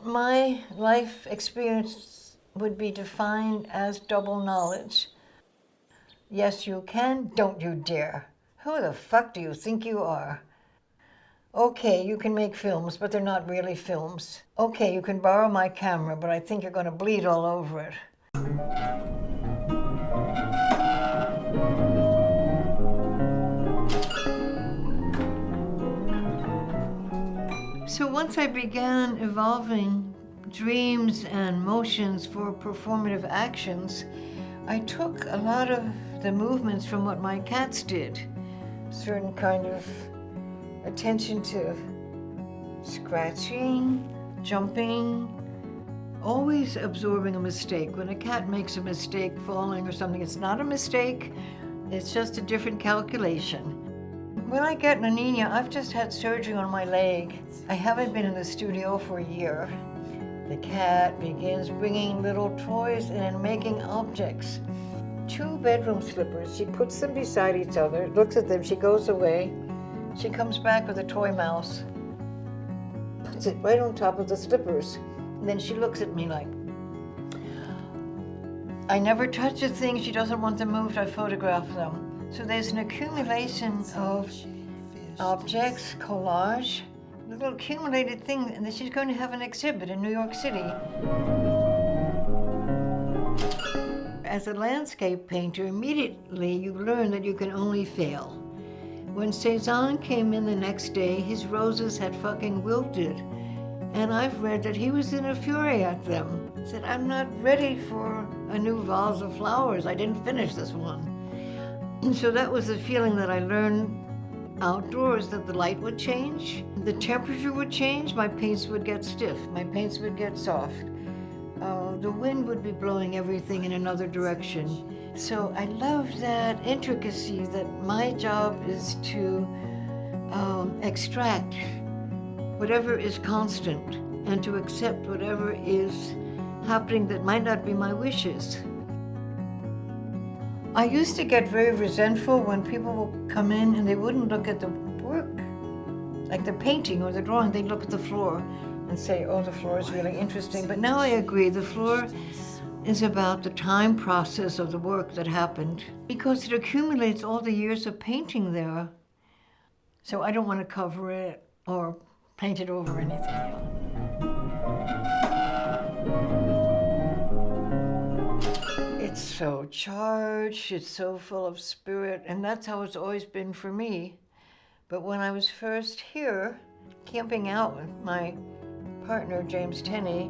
my life experience would be defined as double knowledge. Yes, you can, don't you dare. Who the fuck do you think you are? Okay, you can make films, but they're not really films. Okay, you can borrow my camera, but I think you're going to bleed all over it. So once I began evolving dreams and motions for performative actions, I took a lot of the movements from what my cats did. Certain kind of attention to scratching, jumping, always absorbing a mistake. When a cat makes a mistake, falling or something, it's not a mistake, it's just a different calculation. When I get an anemia, I've just had surgery on my leg. I haven't been in the studio for a year. The cat begins bringing little toys and making objects. 2 bedroom slippers. She puts them beside each other, looks at them, she goes away. She comes back with a toy mouse, puts it right on top of the slippers. And then she looks at me like, I never touch a thing she doesn't want them moved, I photograph them. So there's an accumulation of objects, collage, little accumulated things, and then she's going to have an exhibit in New York City. As a landscape painter, immediately you learn that you can only fail. When Cézanne came in the next day, his roses had fucking wilted. And I've read that he was in a fury at them. He said, I'm not ready for a new vase of flowers. I didn't finish this one. And so that was the feeling that I learned outdoors, that the light would change, the temperature would change, my paints would get stiff, my paints would get soft. The wind would be blowing everything in another direction. So I love that intricacy, that my job is to extract whatever is constant and to accept whatever is happening that might not be my wishes. I used to get very resentful when people would come in and they wouldn't look at the work, like the painting or the drawing. They'd look at the floor and say, oh, the floor is really interesting. But now I agree, the floor is about the time process of the work that happened because it accumulates all the years of painting there. So I don't want to cover it or paint it over anything. It's so charged, it's so full of spirit, and that's how it's always been for me. But when I was first here, camping out with my partner, James Tenney,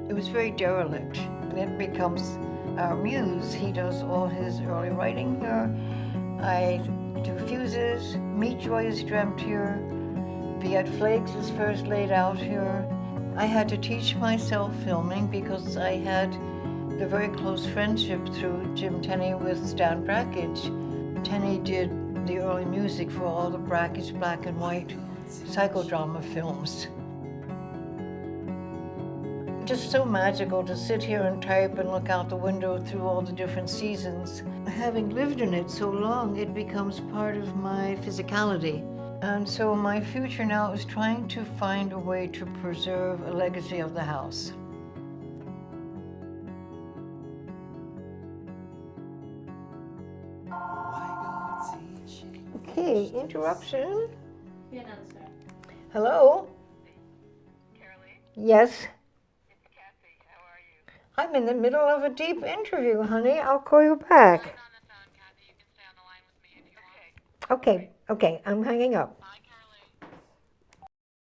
it was very derelict. And it becomes our muse. He does all his early writing here. I do fuses. Meat Joy is dreamt here. Viet Flakes is first laid out here. I had to teach myself filming because I had the very close friendship through Jim Tenney with Stan Brakhage. Tenney did the early music for all the Brakhage black and white psychodrama films. Just so magical to sit here and type and look out the window through all the different seasons. Having lived in it so long, it becomes part of my physicality. And so my future now is trying to find a way to preserve a legacy of the house. Okay, interruption. Yeah, no, that's right. Hello? Carolee, Yes? it's Kathy. How are you? I'm in the middle of a deep interview, honey. I'll call you back. I'm on the phone, Kathy. You can stay on the line with me if you want. Okay, I'm hanging up. I